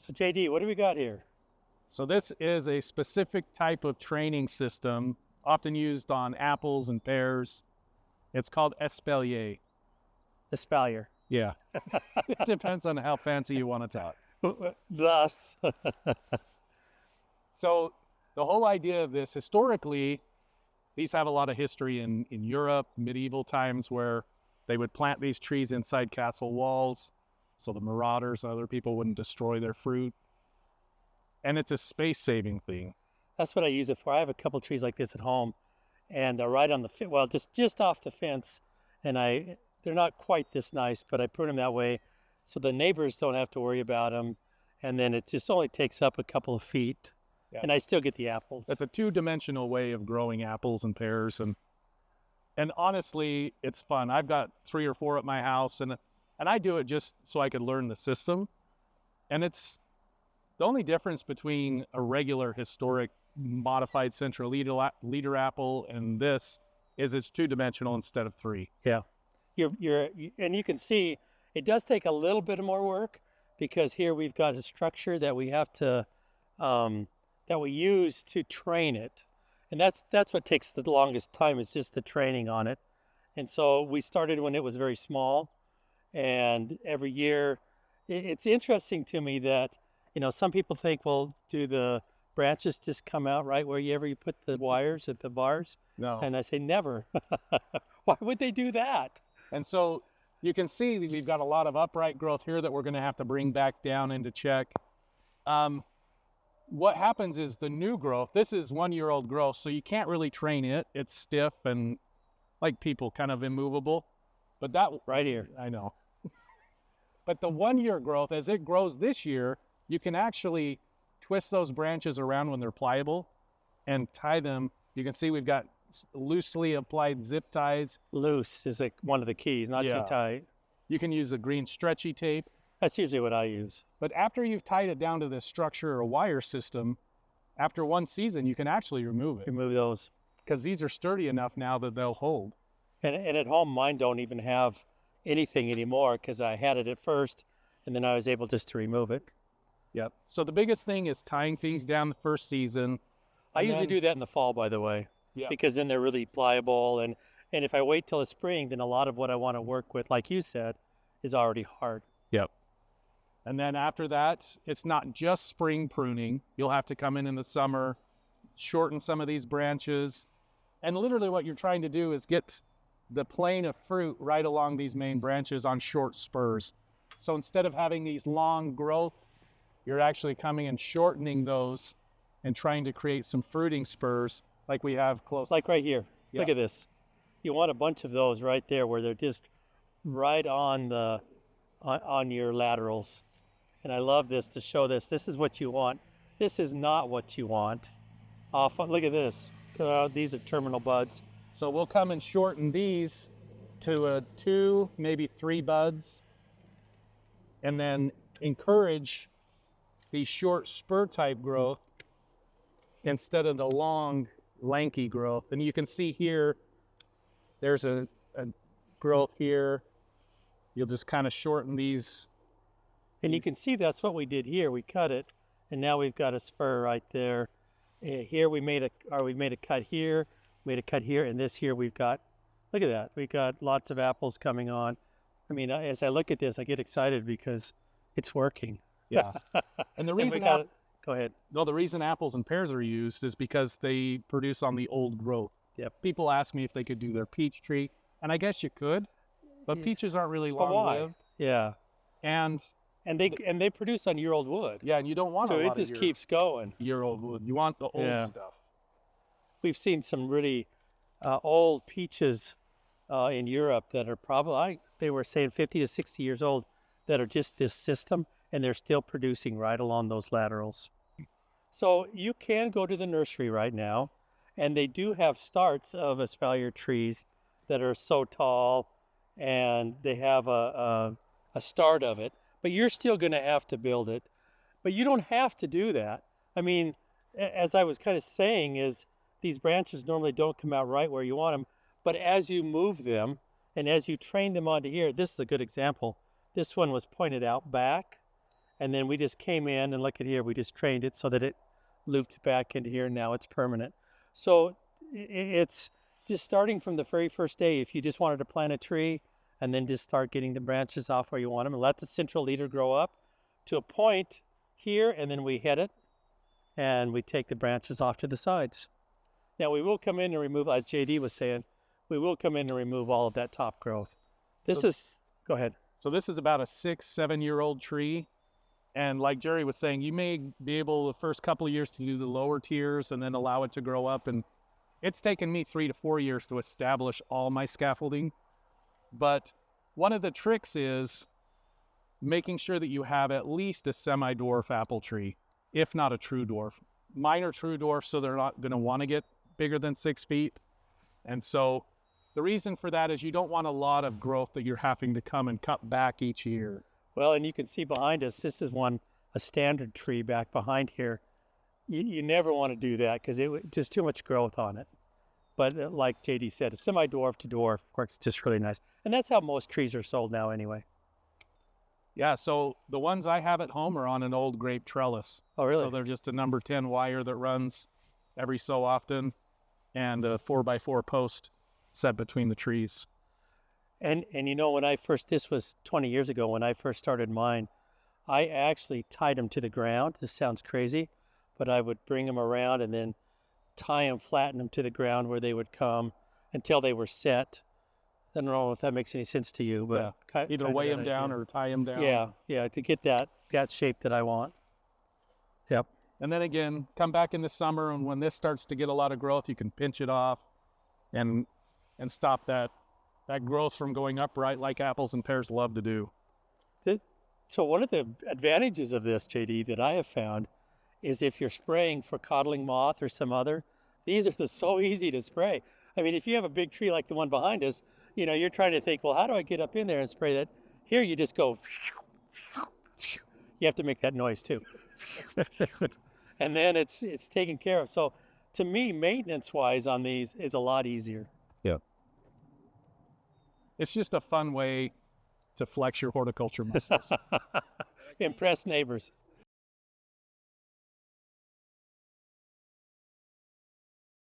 So JD, what do we got here? So this is a specific type of training system, often used on apples and pears. It's called Espalier. Espalier. Yeah. It depends on how fancy you want to talk. Thus. So the whole idea of this, historically, these have a lot of history in Europe, medieval times, where they would plant these trees inside castle walls so the marauders and other people wouldn't destroy their fruit. And it's a space-saving thing. That's what I use it for. I have a couple trees like this at home, and they're right on the well, just off the fence, and they're not quite this nice, but I prune them that way so the neighbors don't have to worry about them, and then it just only takes up a couple of feet, and I still get the apples. It's a two-dimensional way of growing apples and pears, and honestly, it's fun. I've got 3 or 4 at my house, and I do it just so I could learn the system, and it's the only difference between a regular historic modified central leader apple and this is it's 2-dimensional instead of 3. Yeah, and you can see it does take a little bit more work because here we've got a structure that we have to that we use to train it, and that's what takes the longest time is just the training on it. And so we started when it was very small, and every year it's interesting to me that some people think, well, do the branches just come out right wherever you put the wires at the bars? No. And I say never. Why would they do that? And so you can see that we've got a lot of upright growth here that we're going to have to bring back down into check. What happens is the new growth, this is 1-year-old growth, so you can't really train it. It's stiff and like people, kind of immovable. But that right here, I know. But the 1-year growth, as it grows this year, you can actually twist those branches around when they're pliable and tie them. You can see we've got loosely applied zip ties. Loose is one of the keys, not too tight. You can use a green stretchy tape. That's usually what I use. But after you've tied it down to this structure or wire system, after 1 season, you can actually remove it. Remove those. Because these are sturdy enough now that they'll hold. And at home, mine don't even have anything anymore because I had it at first, and then I was able just to remove it. Yep. So the biggest thing is tying things down the first season. I usually do that in the fall, by the way, because then they're really pliable. And if I wait till the spring, then a lot of what I want to work with, like you said, is already hard. Yep. And then after that, it's not just spring pruning. You'll have to come in the summer, shorten some of these branches. And literally what you're trying to do is get the plane of fruit right along these main branches on short spurs. So instead of having these long growth, you're actually coming and shortening those and trying to create some fruiting spurs like we have close. Like right here. Yeah. Look at this. You want a bunch of those right there where they're just right on on your laterals. And I love this to show this. This is what you want. This is not what you want. Look at this. These are terminal buds. So we'll come and shorten these to 2, maybe 3 buds, and then encourage the short spur type growth instead of the long lanky growth. And you can see here, there's a growth here. You'll just kind of shorten these. And you can see that's what we did here. We cut it, and now we've got a spur right there. Here we made a cut here, made a cut here, and this here we've got, look at that. We've got lots of apples coming on. I mean, as I look at this, I get excited because it's working. Yeah. And the reason go ahead. No, the reason apples and pears are used is because they produce on the old growth. Yep. People ask me if they could do their peach tree, and I guess you could, but peaches aren't really long-lived. Yeah. And they produce on year-old wood. Yeah, and you don't want so it just keeps going. Year-old wood. You want the old stuff. We've seen some really old peaches in Europe that are probably, they were saying 50 to 60 years old, that are just this system, and they're still producing right along those laterals. So you can go to the nursery right now, and they do have starts of espalier trees that are so tall, and they have a start of it, but you're still going to have to build it. But you don't have to do that. I mean, as I was kind of saying, is these branches normally don't come out right where you want them, but as you move them and as you train them onto here, this is a good example. This one was pointed out back, And then we just came in and look at here, we just trained it so that it looped back into here. Now it's permanent. So it's just starting from the very first day. If you just wanted to plant a tree and then just start getting the branches off where you want them and let the central leader grow up to a point here, and then we hit it and we take the branches off to the sides. Now we will come in and remove, as JD was saying, we will come in and remove all of that top growth. Go ahead. So this is about a 6-7-year-old tree. And like Jerry was saying, you may be able the first couple of years to do the lower tiers and then allow it to grow up. And it's taken me 3 to 4 years to establish all my scaffolding. But one of the tricks is making sure that you have at least a semi-dwarf apple tree, if not a true dwarf. Mine are true dwarfs, so they're not going to want to get bigger than 6 feet. And so the reason for that is you don't want a lot of growth that you're having to come and cut back each year. Well, and you can see behind us, this is a standard tree back behind here. You never want to do that because just too much growth on it. But like JD said, a semi-dwarf to dwarf works just really nice. And that's how most trees are sold now anyway. Yeah, so the ones I have at home are on an old grape trellis. Oh, really? So they're just a number 10 wire that runs every so often and a 4x4 post set between the trees. And you know, this was 20 years ago when I first started mine, I actually tied them to the ground. This sounds crazy, but I would bring them around and then tie them, flatten them to the ground where they would come until they were set. I don't know if that makes any sense to you, but yeah. Either weigh them down or tie them down. Yeah, to get that shape that I want. Yep. And then again, come back in the summer, and when this starts to get a lot of growth, you can pinch it off and stop that growth from going upright like apples and pears love to do. So one of the advantages of this, JD, that I have found is if you're spraying for codling moth or some other, these are so easy to spray. I mean, if you have a big tree like the one behind us, you know, you're trying to think, well, how do I get up in there and spray that? Here you just go, you have to make that noise too. And then it's taken care of. So to me, maintenance-wise on these is a lot easier. Yeah. It's just a fun way to flex your horticulture muscles. Impress neighbors.